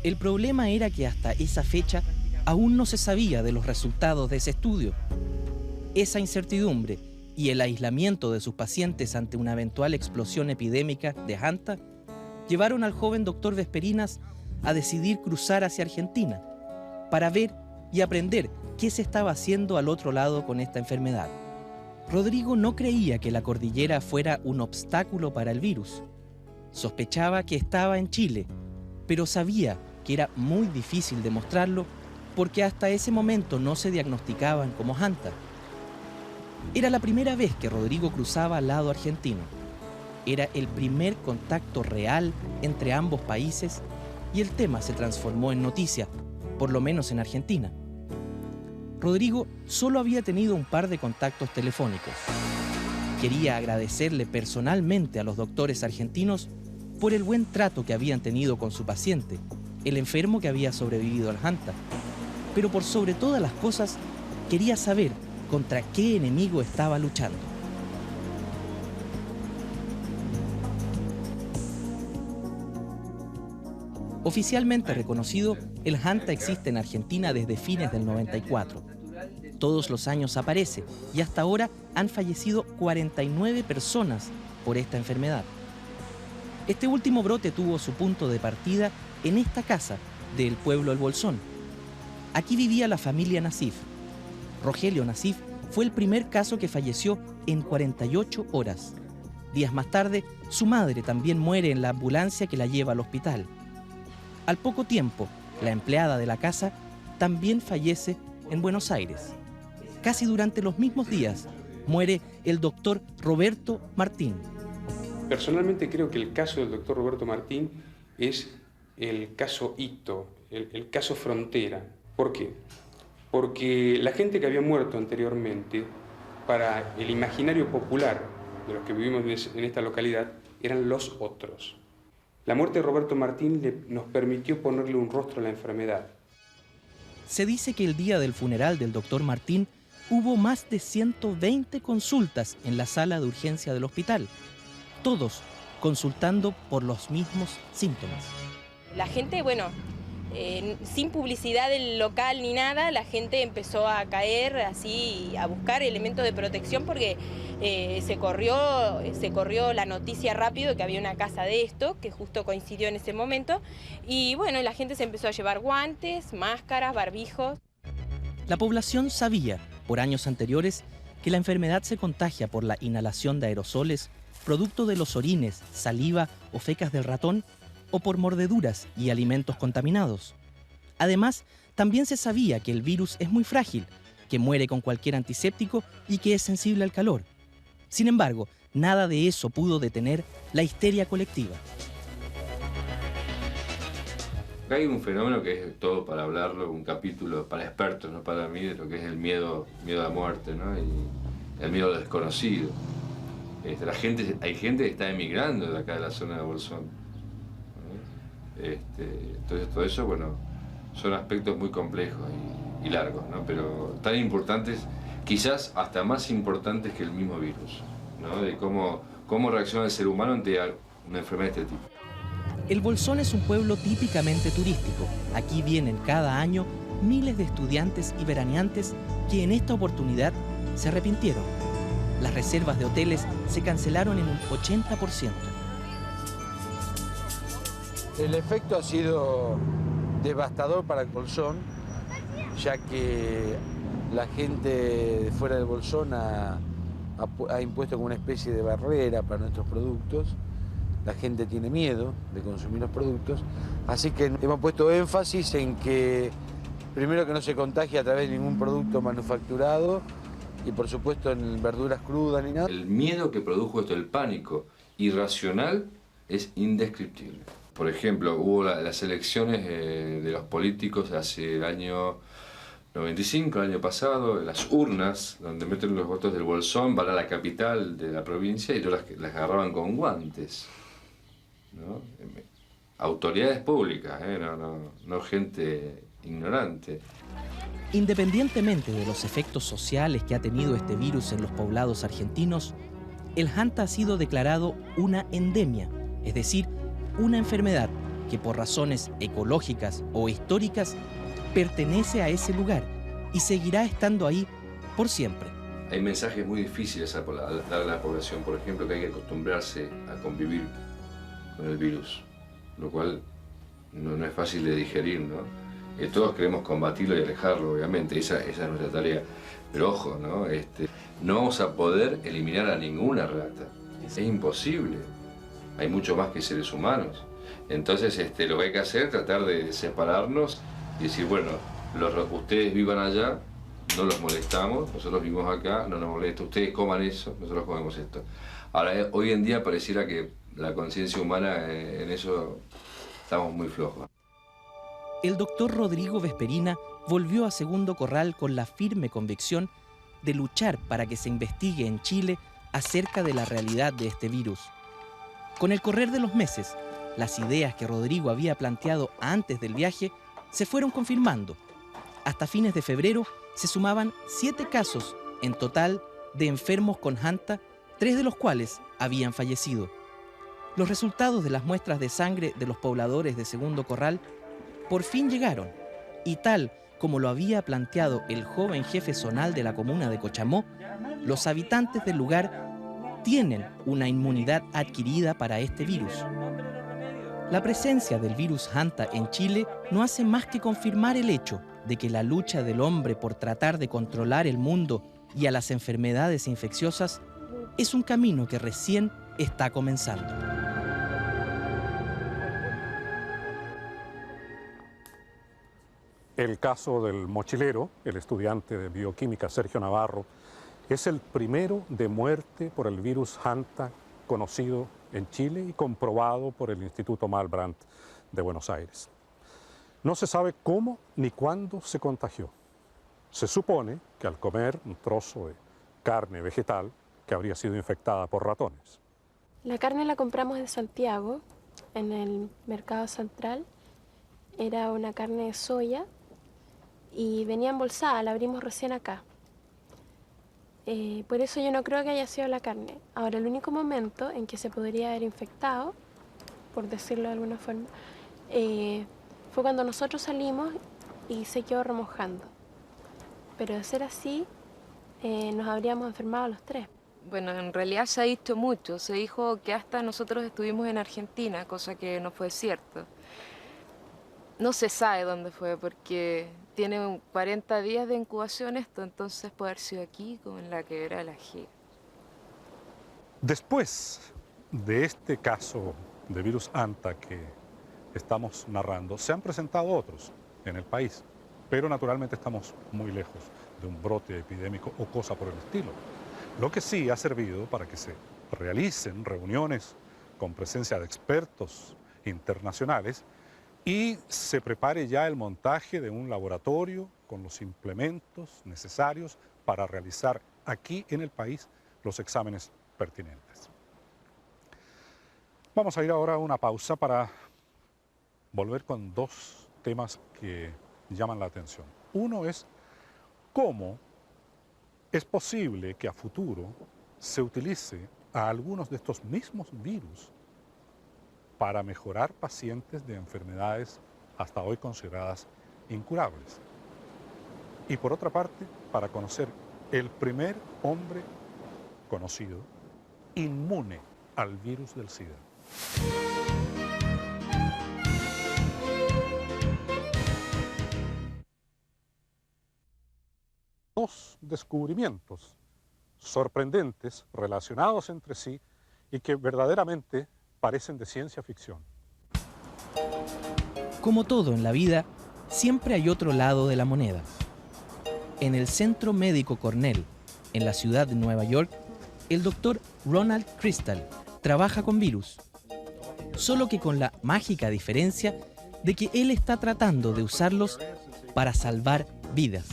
El problema era que hasta esa fecha aún no se sabía de los resultados de ese estudio. Esa incertidumbre y el aislamiento de sus pacientes ante una eventual explosión epidémica de Hanta llevaron al joven doctor Vesperinas a decidir cruzar hacia Argentina para ver y aprender qué se estaba haciendo al otro lado con esta enfermedad. Rodrigo no creía que la cordillera fuera un obstáculo para el virus. Sospechaba que estaba en Chile, pero sabía que era muy difícil demostrarlo porque hasta ese momento no se diagnosticaban como Hanta. Era la primera vez que Rodrigo cruzaba al lado argentino. Era el primer contacto real entre ambos países y el tema se transformó en noticia, por lo menos en Argentina. Rodrigo solo había tenido un par de contactos telefónicos. Quería agradecerle personalmente a los doctores argentinos por el buen trato que habían tenido con su paciente, el enfermo que había sobrevivido al Hanta. Pero por sobre todas las cosas, quería saber contra qué enemigo estaba luchando. Oficialmente reconocido, el Hanta existe en Argentina desde fines del 94. Todos los años aparece y hasta ahora han fallecido 49 personas por esta enfermedad. Este último brote tuvo su punto de partida en esta casa del pueblo El Bolsón. Aquí vivía la familia Nasif. Rogelio Nasif fue el primer caso que falleció en 48 horas. Días más tarde, su madre también muere en la ambulancia que la lleva al hospital. Al poco tiempo, la empleada de la casa también fallece en Buenos Aires. Casi durante los mismos días, muere el doctor Roberto Martín. Personalmente creo que el caso del doctor Roberto Martín es el caso hito, el caso frontera. ¿Por qué? Porque la gente que había muerto anteriormente, para el imaginario popular de los que vivimos en esta localidad, eran los otros. La muerte de Roberto Martín nos permitió ponerle un rostro a la enfermedad. Se dice que el día del funeral del doctor Martín hubo más de 120 consultas en la sala de urgencia del hospital, todos consultando por los mismos síntomas. La gente, sin publicidad del local ni nada, la gente empezó a caer así, a buscar elementos de protección porque se corrió la noticia rápido de que había una casa de esto, que justo coincidió en ese momento, y bueno, la gente se empezó a llevar guantes, máscaras, barbijos. La población sabía, por años anteriores, que la enfermedad se contagia por la inhalación de aerosoles, producto de los orines, saliva o fecas del ratón, o por mordeduras y alimentos contaminados. Además, también se sabía que el virus es muy frágil, que muere con cualquier antiséptico y que es sensible al calor. Sin embargo, nada de eso pudo detener la histeria colectiva. Hay un fenómeno que es todo para hablarlo, un capítulo para expertos, no para mí, de lo que es el miedo a la muerte, ¿no? Y el miedo a lo desconocido. Hay gente que está emigrando de acá de la zona de Bolsón. Entonces todo eso, son aspectos muy complejos y largos, ¿no? Pero tan importantes, quizás hasta más importantes que el mismo virus, ¿no? De cómo reacciona el ser humano ante una enfermedad de este tipo. El Bolsón es un pueblo típicamente turístico. Aquí vienen cada año miles de estudiantes y veraneantes que en esta oportunidad se arrepintieron. Las reservas de hoteles se cancelaron en un 80%. El efecto ha sido devastador para el Bolsón, ya que la gente de fuera del Bolsón ha impuesto como una especie de barrera para nuestros productos. La gente tiene miedo de consumir los productos, así que hemos puesto énfasis en que, primero, que no se contagie a través de ningún producto manufacturado y, por supuesto, en verduras crudas ni nada. El miedo que produjo esto, el pánico irracional, es indescriptible. Por ejemplo, hubo las elecciones de los políticos hace el año 95, el año pasado, las urnas donde meten los votos del Bolsón van a la capital de la provincia y las agarraban con guantes, ¿no? Autoridades públicas, no gente ignorante. Independientemente de los efectos sociales que ha tenido este virus en los poblados argentinos, el Hanta ha sido declarado una endemia, es decir, una enfermedad que por razones ecológicas o históricas pertenece a ese lugar y seguirá estando ahí por siempre. Hay mensajes muy difíciles a dar a la población, por ejemplo, que hay que acostumbrarse a convivir con el virus, lo cual no es fácil de digerir, ¿no? Todos queremos combatirlo y alejarlo, obviamente, esa es nuestra tarea. Pero ojo, ¿no? No vamos a poder eliminar a ninguna rata, es imposible. Hay mucho más que seres humanos. Entonces lo que hay que hacer es tratar de separarnos y decir, bueno, ustedes vivan allá, no los molestamos, nosotros vivimos acá, no nos molesta, ustedes coman eso, nosotros comemos esto. Ahora, hoy en día pareciera que la conciencia humana en eso estamos muy flojos. El doctor Rodrigo Vesperina volvió a Segundo Corral con la firme convicción de luchar para que se investigue en Chile acerca de la realidad de este virus. Con el correr de los meses, las ideas que Rodrigo había planteado antes del viaje se fueron confirmando. Hasta fines de febrero se sumaban 7 casos en total de enfermos con Hanta, 3 de los cuales habían fallecido. Los resultados de las muestras de sangre de los pobladores de Segundo Corral por fin llegaron, y tal como lo había planteado el joven jefe zonal de la comuna de Cochamó, los habitantes del lugar tienen una inmunidad adquirida para este virus. La presencia del virus Hanta en Chile no hace más que confirmar el hecho de que la lucha del hombre por tratar de controlar el mundo y a las enfermedades infecciosas es un camino que recién está comenzando. El caso del mochilero, el estudiante de bioquímica Sergio Navarro, es el primero de muerte por el virus Hanta conocido en Chile y comprobado por el Instituto Malbrand de Buenos Aires. No se sabe cómo ni cuándo se contagió. Se supone que al comer un trozo de carne vegetal que habría sido infectada por ratones. La carne la compramos en Santiago, en el mercado central. Era una carne de soya y venía embolsada, la abrimos recién acá. Por eso yo no creo que haya sido la carne. Ahora, el único momento en que se podría haber infectado, por decirlo de alguna forma, fue cuando nosotros salimos y se quedó remojando. Pero de ser así, nos habríamos enfermado los 3. Bueno, en realidad se ha dicho mucho. Se dijo que hasta nosotros estuvimos en Argentina, cosa que no fue cierto. No se sabe dónde fue porque tiene 40 días de incubación esto, entonces puede haber sido aquí como en la quebrada de la G. Después de este caso de virus Hanta que estamos narrando, se han presentado otros en el país, pero naturalmente estamos muy lejos de un brote epidémico o cosa por el estilo. Lo que sí ha servido para que se realicen reuniones con presencia de expertos internacionales y se prepare ya el montaje de un laboratorio con los implementos necesarios para realizar aquí en el país los exámenes pertinentes. Vamos a ir ahora a una pausa para volver con 2 temas que llaman la atención. Uno es cómo es posible que a futuro se utilice a algunos de estos mismos virus para mejorar pacientes de enfermedades hasta hoy consideradas incurables. Y por otra parte, para conocer el primer hombre conocido inmune al virus del SIDA. Dos descubrimientos sorprendentes, relacionados entre sí y que verdaderamente parecen de ciencia ficción. Como todo en la vida, siempre hay otro lado de la moneda. En el Centro Médico Cornell, en la ciudad de Nueva York, el doctor Ronald Crystal trabaja con virus, solo que con la mágica diferencia de que él está tratando de usarlos para salvar vidas.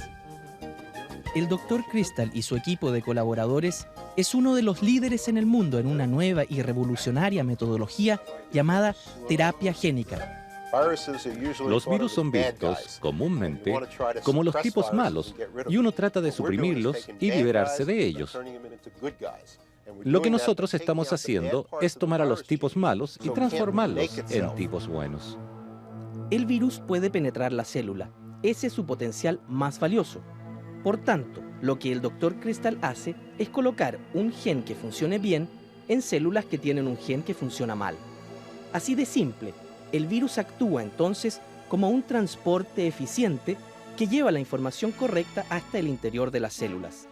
El doctor Crystal y su equipo de colaboradores es uno de los líderes en el mundo en una nueva y revolucionaria metodología llamada terapia génica. Los virus son vistos comúnmente como los tipos malos y uno trata de suprimirlos y liberarse de ellos. Lo que nosotros estamos haciendo es tomar a los tipos malos y transformarlos en tipos buenos. El virus puede penetrar la célula. Ese es su potencial más valioso. Por tanto, lo que el doctor Crystal hace es colocar un gen que funcione bien en células que tienen un gen que funciona mal. Así de simple, el virus actúa entonces como un transporte eficiente que lleva la información correcta hasta el interior de las células.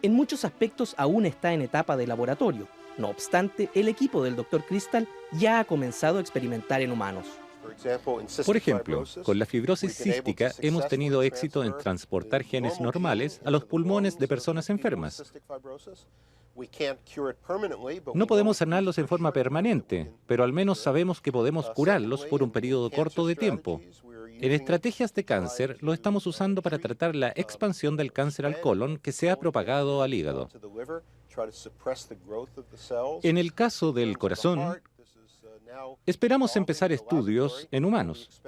En muchos aspectos aún está en etapa de laboratorio. No obstante, el equipo del doctor Crystal ya ha comenzado a experimentar en humanos. Por ejemplo, con la fibrosis cística hemos tenido éxito en transportar genes normales a los pulmones de personas enfermas. No podemos sanarlos en forma permanente, pero al menos sabemos que podemos curarlos por un periodo corto de tiempo. En estrategias de cáncer lo estamos usando para tratar la expansión del cáncer al colon que se ha propagado al hígado. En el caso del corazón, esperamos empezar estudios en humanos,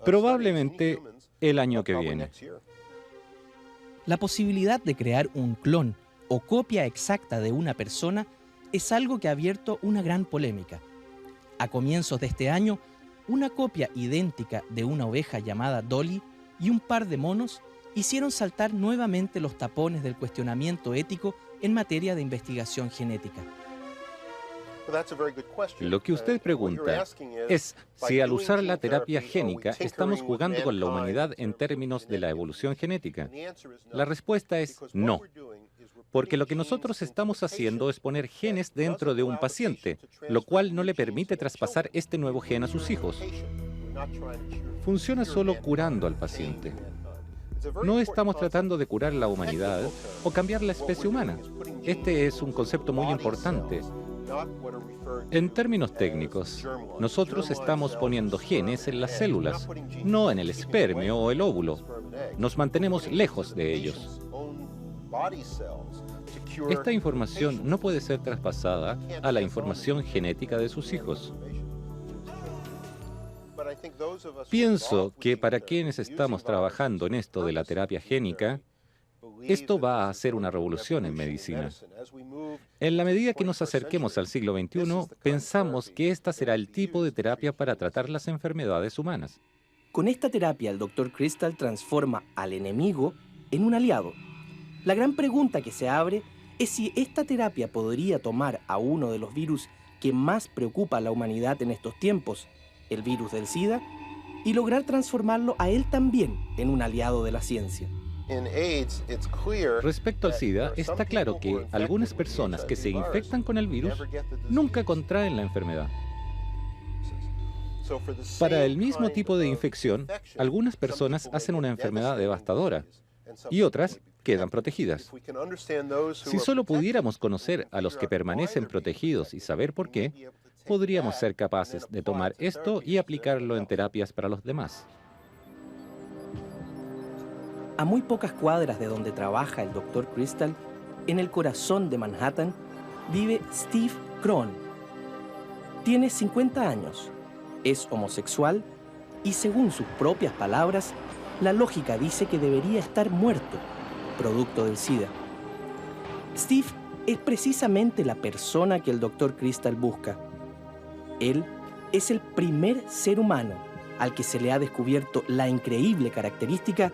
probablemente el año que viene. La posibilidad de crear un clon o copia exacta de una persona es algo que ha abierto una gran polémica. A comienzos de este año, una copia idéntica de una oveja llamada Dolly y un par de monos hicieron saltar nuevamente los tapones del cuestionamiento ético en materia de investigación genética. Lo que usted pregunta es si al usar la terapia génica estamos jugando con la humanidad en términos de la evolución genética. La respuesta es no, porque lo que nosotros estamos haciendo es poner genes dentro de un paciente, lo cual no le permite traspasar este nuevo gen a sus hijos. Funciona solo curando al paciente. No estamos tratando de curar la humanidad o cambiar la especie humana. Este es un concepto muy importante. En términos técnicos, nosotros estamos poniendo genes en las células, no en el espermio o el óvulo. Nos mantenemos lejos de ellos. Esta información no puede ser traspasada a la información genética de sus hijos. Pienso que para quienes estamos trabajando en esto de la terapia génica, esto va a ser una revolución en medicina. En la medida que nos acerquemos al siglo XXI, pensamos que esta será el tipo de terapia para tratar las enfermedades humanas. Con esta terapia, el Dr. Crystal transforma al enemigo en un aliado. La gran pregunta que se abre es si esta terapia podría tomar a uno de los virus que más preocupa a la humanidad en estos tiempos, el virus del SIDA, y lograr transformarlo a él también en un aliado de la ciencia. Respecto al SIDA, está claro que algunas personas que se infectan con el virus nunca contraen la enfermedad. Para el mismo tipo de infección, algunas personas hacen una enfermedad devastadora y otras quedan protegidas. Si solo pudiéramos conocer a los que permanecen protegidos y saber por qué, podríamos ser capaces de tomar esto y aplicarlo en terapias para los demás. A muy pocas cuadras de donde trabaja el Dr. Crystal, en el corazón de Manhattan, vive Steve Krohn. Tiene 50 años, es homosexual Y según sus propias palabras, la lógica dice que debería estar muerto, producto del SIDA. Steve es precisamente la persona que el Dr. Crystal busca. Él es el primer ser humano al que se le ha descubierto la increíble característica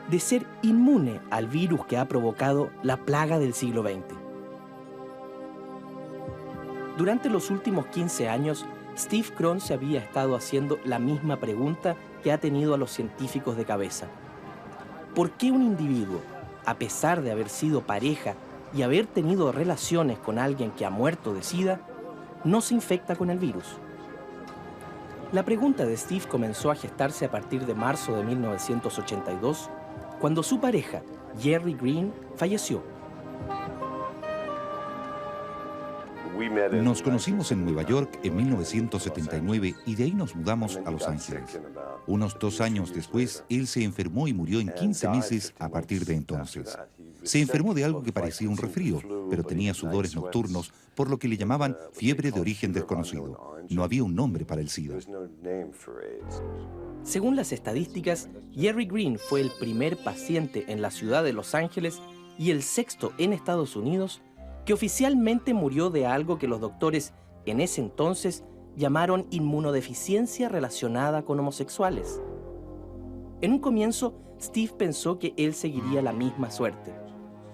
de ser inmune al virus que ha provocado la plaga del siglo XX. Durante los últimos 15 años, Steve Krohn se había estado haciendo la misma pregunta que ha tenido a los científicos de cabeza. ¿Por qué un individuo, a pesar de haber sido pareja y haber tenido relaciones con alguien que ha muerto de SIDA, no se infecta con el virus? La pregunta de Steve comenzó a gestarse a partir de marzo de 1982, cuando su pareja, Jerry Green, falleció. Nos conocimos en Nueva York en 1979 y de ahí nos mudamos a Los Ángeles. Unos 2 años después, él se enfermó y murió en 15 meses a partir de entonces. Se enfermó de algo que parecía un resfrío, pero tenía sudores nocturnos, por lo que le llamaban fiebre de origen desconocido. No había un nombre para el SIDA. Según las estadísticas, Jerry Green fue el primer paciente en la ciudad de Los Ángeles y el 6º en Estados Unidos que oficialmente murió de algo que los doctores en ese entonces llamaron inmunodeficiencia relacionada con homosexuales. En un comienzo, Steve pensó que él seguiría la misma suerte.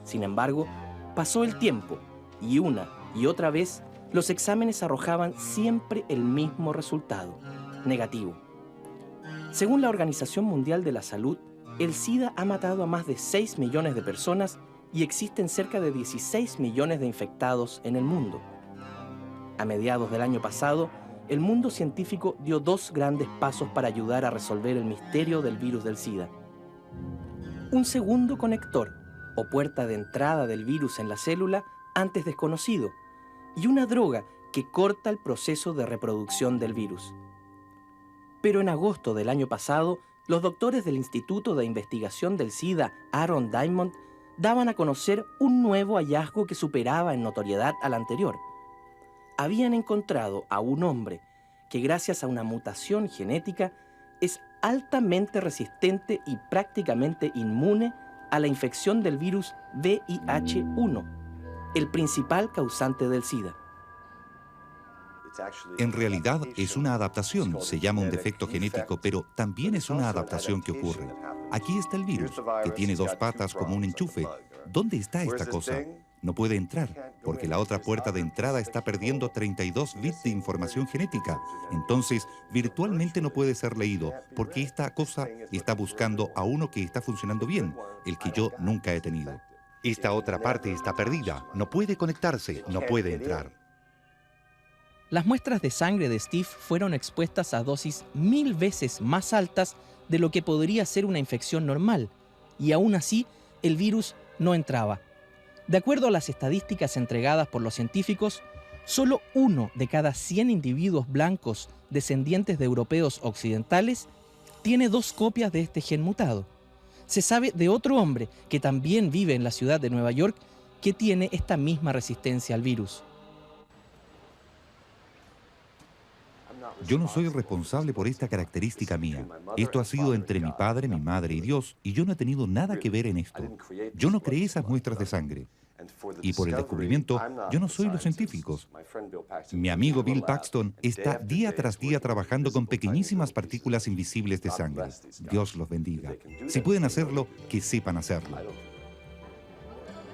Sin embargo, pasó el tiempo y una y otra vez los exámenes arrojaban siempre el mismo resultado, negativo. Según la Organización Mundial de la Salud, el SIDA ha matado a más de 6 millones de personas y existen cerca de 16 millones de infectados en el mundo. A mediados del año pasado, el mundo científico dio 2 grandes pasos para ayudar a resolver el misterio del virus del SIDA. Un segundo conector, o puerta de entrada del virus en la célula, antes desconocido, y una droga que corta el proceso de reproducción del virus. Pero en agosto del año pasado, los doctores del Instituto de Investigación del SIDA, Aaron Diamond, daban a conocer un nuevo hallazgo que superaba en notoriedad al anterior. Habían encontrado a un hombre que, gracias a una mutación genética, es altamente resistente y prácticamente inmune a la infección del virus VIH-1, el principal causante del SIDA. En realidad es una adaptación, se llama un defecto genético, pero también es una adaptación que ocurre. Aquí está el virus, que tiene 2 patas como un enchufe. ¿Dónde está esta cosa? No puede entrar, porque la otra puerta de entrada está perdiendo 32 bits de información genética. Entonces, virtualmente no puede ser leído, porque esta cosa está buscando a uno que está funcionando bien, el que yo nunca he tenido. Esta otra parte está perdida, no puede conectarse, no puede entrar. Las muestras de sangre de Steve fueron expuestas a dosis 1000 veces más altas de lo que podría ser una infección normal, y aún así el virus no entraba. De acuerdo a las estadísticas entregadas por los científicos, solo 1 de cada 100 individuos blancos descendientes de europeos occidentales tiene 2 copias de este gen mutado. Se sabe de otro hombre que también vive en la ciudad de Nueva York que tiene esta misma resistencia al virus. Yo no soy responsable por esta característica mía. Esto ha sido entre mi padre, mi madre y Dios, y yo no he tenido nada que ver en esto. Yo no creé esas muestras de sangre. Y por el descubrimiento, yo no soy los científicos. Mi amigo Bill Paxton está día tras día trabajando con pequeñísimas partículas invisibles de sangre. Dios los bendiga. Si pueden hacerlo, que sepan hacerlo.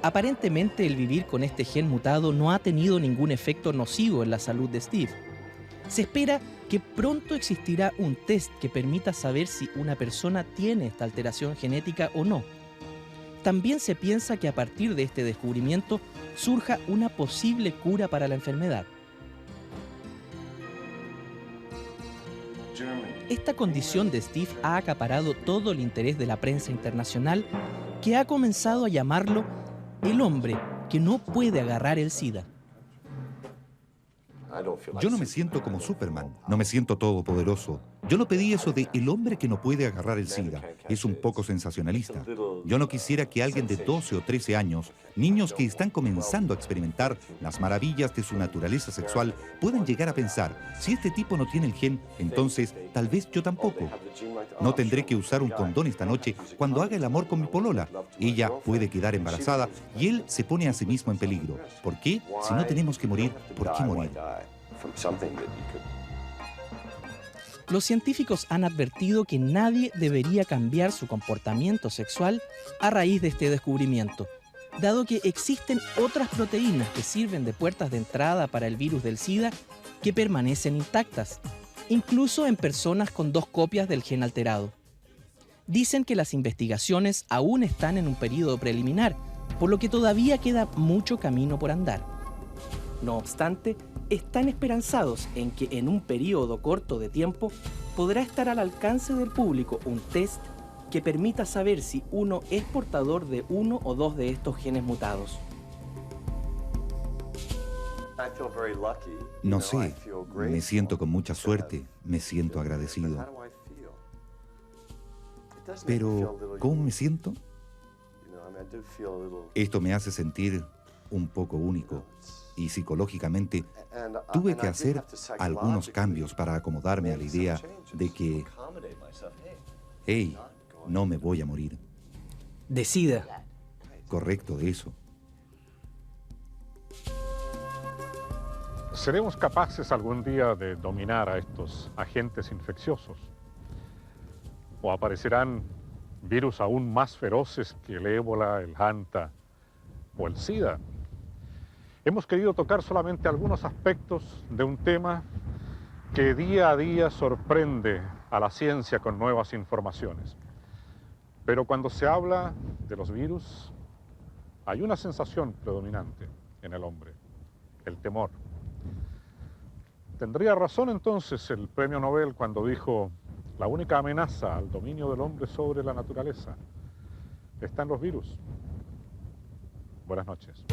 Aparentemente, el vivir con este gen mutado no ha tenido ningún efecto nocivo en la salud de Steve. Se espera que pronto existirá un test que permita saber si una persona tiene esta alteración genética o no. También se piensa que a partir de este descubrimiento surja una posible cura para la enfermedad. Esta condición de Steve ha acaparado todo el interés de la prensa internacional, que ha comenzado a llamarlo el hombre que no puede agarrar el SIDA. Yo no me siento como Superman, no me siento todopoderoso. Yo no pedí eso de el hombre que no puede agarrar el SIDA. Es un poco sensacionalista. Yo no quisiera que alguien de 12 o 13 años, niños que están comenzando a experimentar las maravillas de su naturaleza sexual, puedan llegar a pensar, si este tipo no tiene el gen, entonces tal vez yo tampoco. No tendré que usar un condón esta noche cuando haga el amor con mi polola. Ella puede quedar embarazada y él se pone a sí mismo en peligro. ¿Por qué? Si no tenemos que morir, ¿por qué morir? Los científicos han advertido que nadie debería cambiar su comportamiento sexual a raíz de este descubrimiento, dado que existen otras proteínas que sirven de puertas de entrada para el virus del SIDA que permanecen intactas, incluso en personas con 2 copias del gen alterado. Dicen que las investigaciones aún están en un periodo preliminar, por lo que todavía queda mucho camino por andar. No obstante, están esperanzados en que en un periodo corto de tiempo podrá estar al alcance del público un test que permita saber si uno es portador de 1 o 2 de estos genes mutados. No sé, me siento con mucha suerte, me siento agradecido. Pero, ¿cómo me siento? Esto me hace sentir un poco único y psicológicamente tuve que hacer algunos cambios para acomodarme a la idea de que, hey, no me voy a morir. De SIDA. Correcto, eso. ¿Seremos capaces algún día de dominar a estos agentes infecciosos? ¿O aparecerán virus aún más feroces que el ébola, el hanta o el SIDA? Hemos querido tocar solamente algunos aspectos de un tema que día a día sorprende a la ciencia con nuevas informaciones. Pero cuando se habla de los virus, hay una sensación predominante en el hombre, el temor. ¿Tendría razón entonces el premio Nobel cuando dijo: la única amenaza al dominio del hombre sobre la naturaleza está en los virus? Buenas noches.